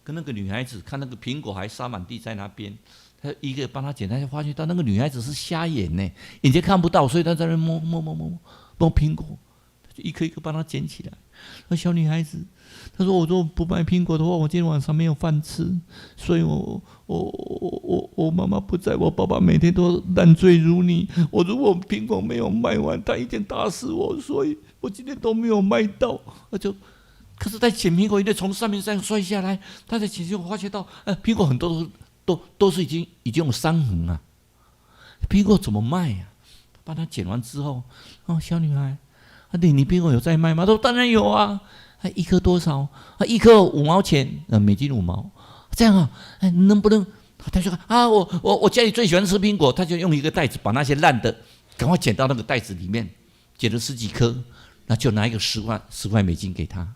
跟那个女孩子看那个苹果还撒满地在那边，他一个帮他捡，他就发觉到那个女孩子是瞎眼呢，眼睛看不到，所以他在那摸苹果，他就一颗一颗帮他捡起来。那小女孩子她说：“我如果不买苹果的话，我今天晚上没有饭吃，所以我妈妈不在，我爸爸每天都烂醉如泥。我如果苹果没有卖完，他一定打死我，所以我今天都没有卖到。可是，在捡苹果，因为从上面这样摔下来，他在捡就发觉到，苹果很多都是已经有伤痕啊。苹果怎么卖啊？把它捡完之后，小女孩。”你苹果有在卖吗？他说当然有啊。一颗多少？一颗5毛钱，美金5毛。这样啊？能不能？他说我家里最喜欢吃苹果，他就用一个袋子把那些烂的赶快捡到那个袋子里面，捡了10几颗，那就拿一个10块美金给他。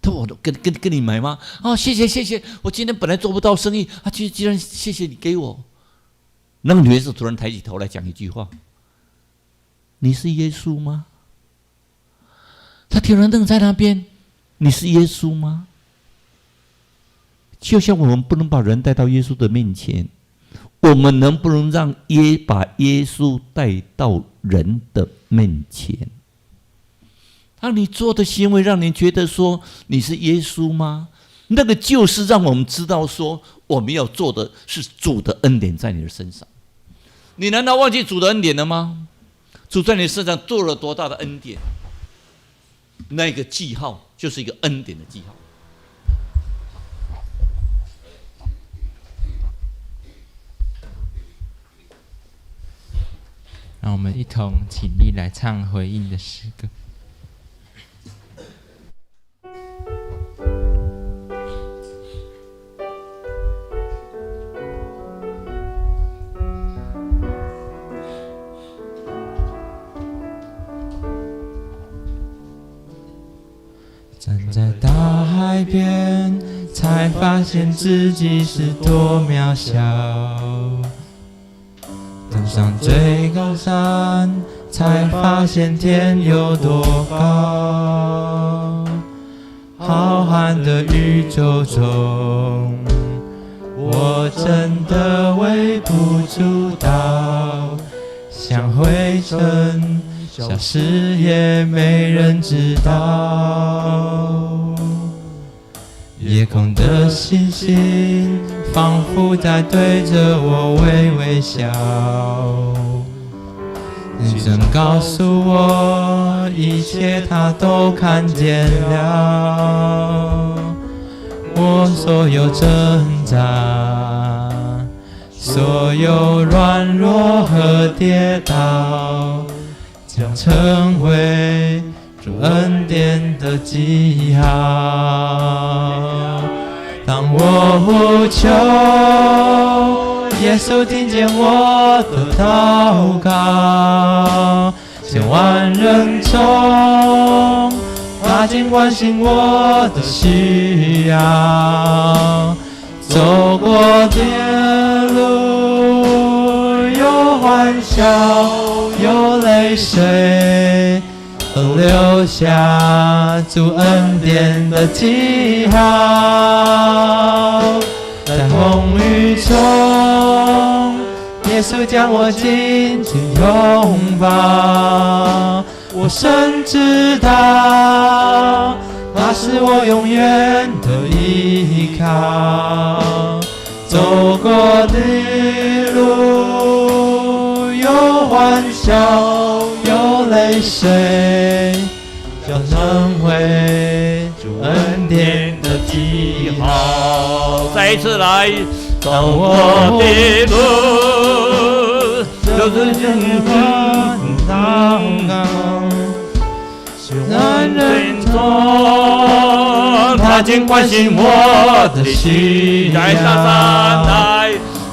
他说我跟你买吗？谢谢，我今天本来做不到生意，既然谢谢你给我。那个女孩子突然抬起头来讲一句话：你是耶稣吗？他突然愣在那边，你是耶稣吗？就像我们不能把人带到耶稣的面前，我们能不能把耶稣带到人的面前？当你做的行为让你觉得说你是耶稣吗？那个就是让我们知道说我们要做的是主的恩典在你的身上。你难道忘记主的恩典了吗？主在你身上做了多大的恩典？那个记号就是一个恩典的记号。让我们一同起立来唱回应的诗歌。在大海边，才发现自己是多渺小。登上最高山，才发现天有多高。浩瀚的宇宙中，我真的微不足道，像灰尘消失也没人知道。夜空的星星仿佛在对着我微微笑，人生告诉我一切他都看见了。我所有挣扎，所有软弱和跌倒，将成为主恩典的记号。当我呼求，耶稣听见我的祷告，千万人中，他竟关心我的需要。走过的路，有欢笑，有泪水，都留下主恩典的记号。在风雨中，耶稣将我紧紧拥抱，我深知道他是我永远的依靠。走过的路，有欢笑，有泪水，将成为主恩典的记号。再一次来，当我的路就是这样祷告，人中他竟关心我的需要。在大山来，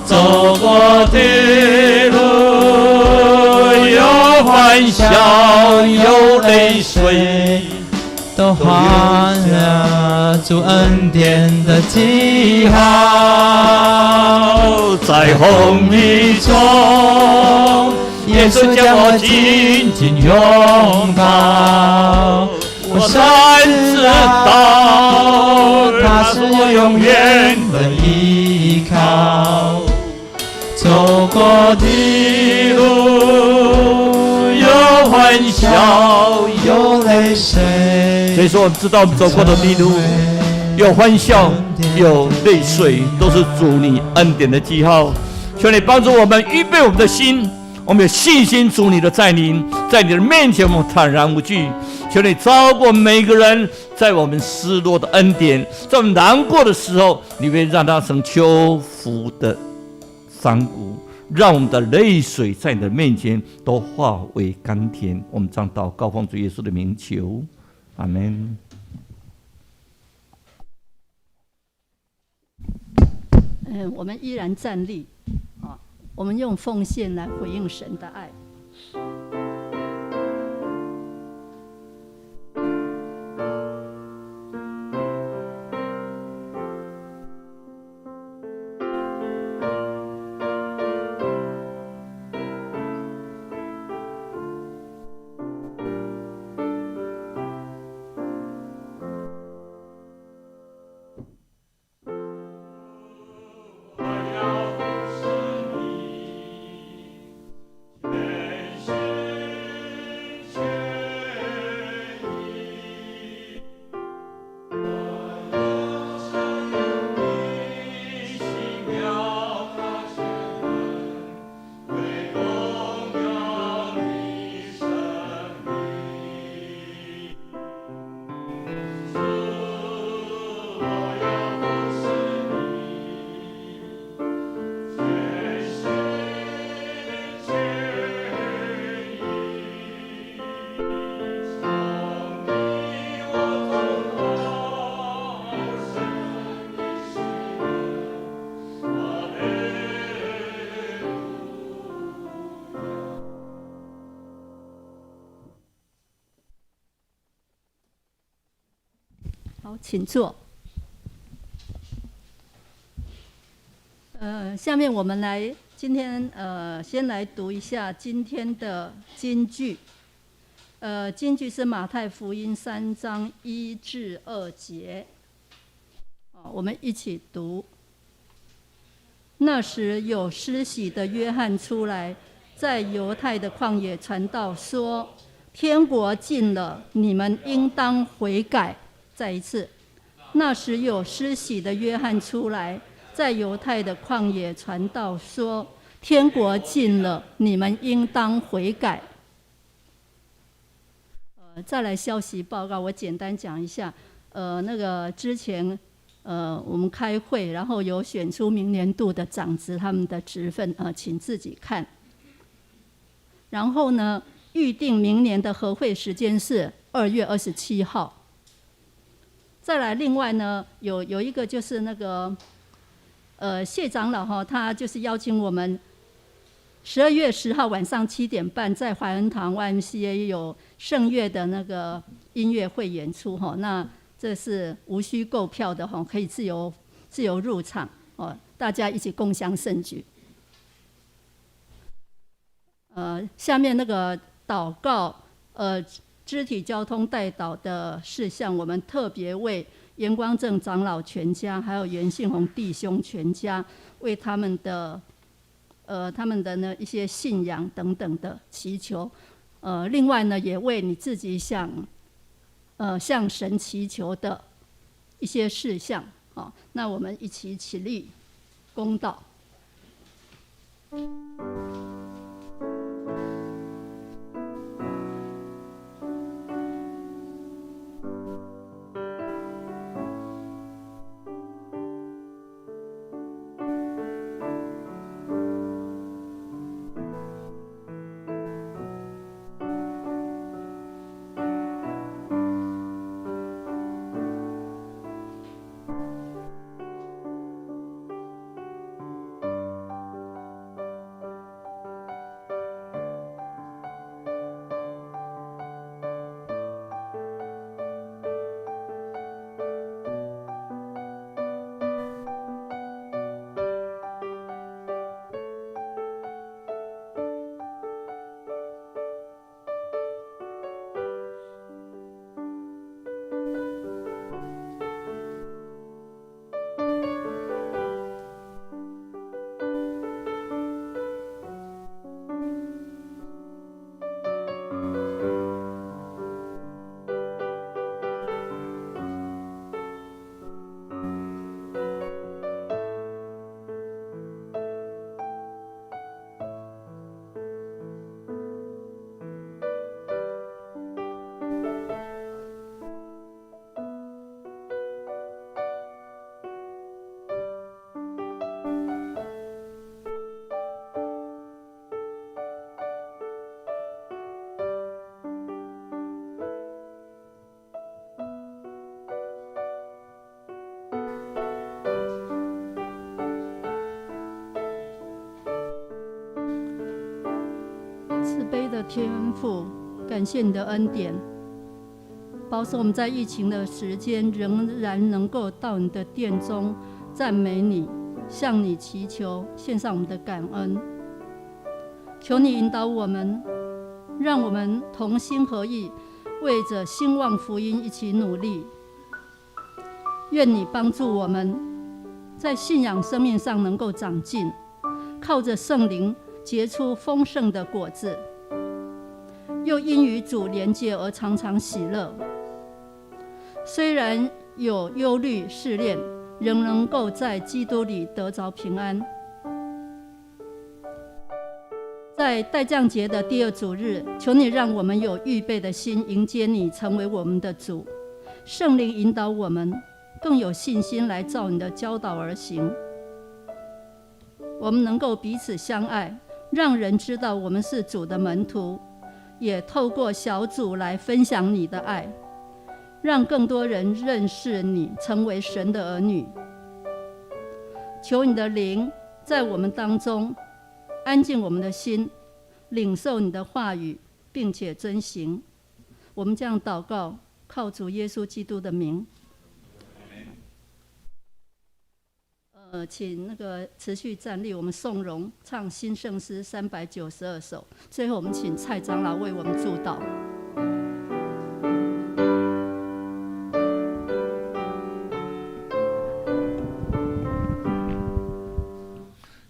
走过的路，有欢笑，有泪水，都画下主恩典的记号。在风雨中，耶稣将我紧紧拥抱，我深知道他是我永远的依靠。走过的路，有欢笑，有泪水。所以说，我们知道我们走过的地路，有欢笑，有泪水，都是主你恩典的记号。求你帮助我们，预备我们的心，我们有信心，主你的在临，在你的面前，我们坦然无惧。求你照顾每个人，在我们失落的恩典，在我们难过的时候，你会让它成秋福的山谷，让我们的泪水在你的面前都化为甘甜。我们将祷告奉主耶稣的名求，阿们。我们依然站立，我们用奉献来回应神的爱。我要是你。好，请坐。下面我们来今天先来读一下今天的金句。金句是马太福音3章1至2节。我们一起读。那时有施洗的约翰出来，在犹太的旷野传道，说：天国近了，你们应当悔改。再一次，那时有施洗的约翰出来，在犹太的旷野传道，说：天国近了，你们应当悔改。再来消息报告，我简单讲一下。那个之前我们开会，然后有选出明年度的长职他们的职分，请自己看。然后呢，预定明年的和会时间是2月27号。再来，另外呢，有一个就是那个谢长老哈，他就是邀请我们12月10号晚上7点半在怀恩堂 YMCA 有圣乐的那个音乐会演出哈，那这是无需购票的哈，可以自由入场哦，大家一起共襄盛举。下面那个祷告肢体交通代祷的事项，我们特别为严光正长老全家，还有袁信宏弟兄全家，为他们的呢一些信仰等等的祈求。另外呢，也为你自己向神祈求的一些事项。那我们一起起立，恭祷。慈悲的天父，感谢你的恩典，保守我们在疫情的时间仍然能够到你的殿中赞美你，向你祈求，献上我们的感恩。求你引导我们，让我们同心合意，为着兴旺福音一起努力。愿你帮助我们在信仰生命上能够长进，靠着圣灵结出丰盛的果子，又因与主连结而常常喜乐。虽然有忧虑试炼，仍能够在基督里得着平安。在代降节的第2主日，求你让我们有预备的心迎接你，成为我们的主。圣灵引导我们，更有信心来照你的教导而行。我们能够彼此相爱，让人知道我们是主的门徒，也透过小组来分享你的爱，让更多人认识你，成为神的儿女。求你的灵在我们当中安静我们的心，领受你的话语，并且遵行。我们这样祷告，靠主耶稣基督的名，请那个持续站立，我们颂荣唱新圣诗392首。最后，我们请蔡长老为我们祝祷。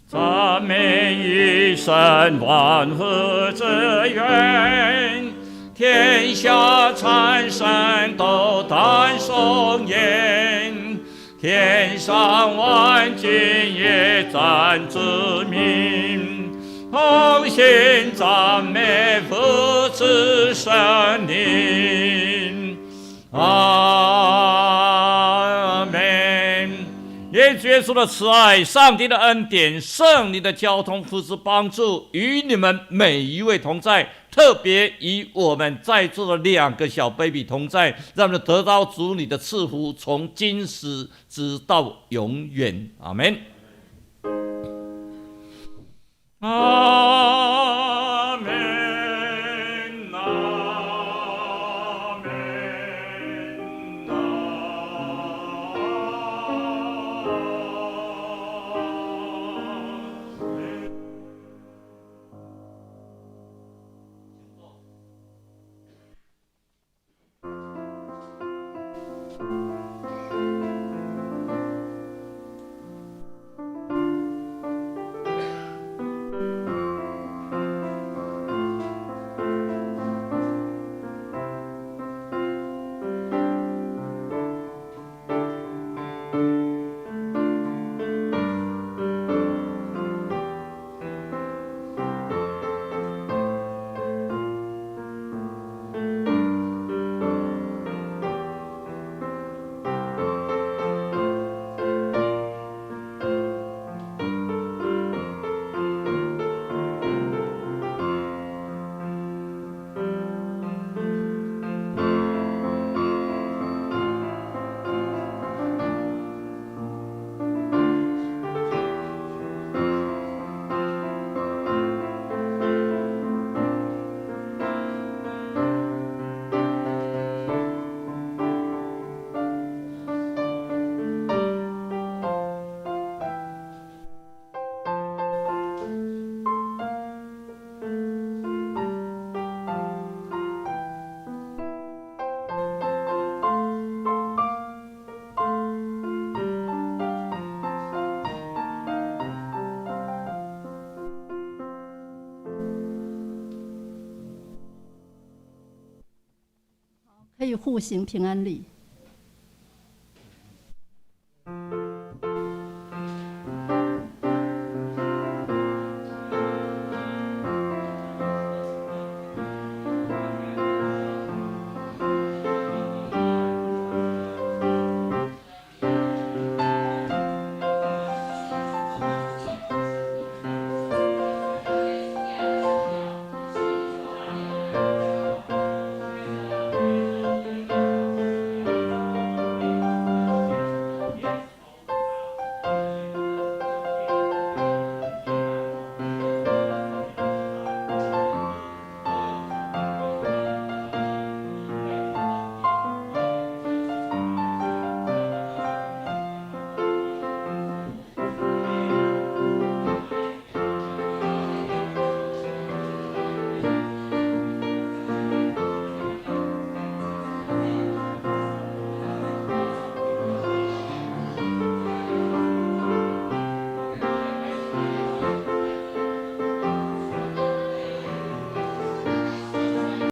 赞美一生万福之源，天下苍生都当颂言，天上万军也赞之名，同心赞美父子圣灵。阿门。愿主耶稣的慈爱、上帝的恩典、圣灵的交通、扶持帮助与你们每一位同在，特别与我们在座的2个小 baby 同在，让我们得到主你的赐福，从今时直到永远。阿们。阿们。可以互行平安礼。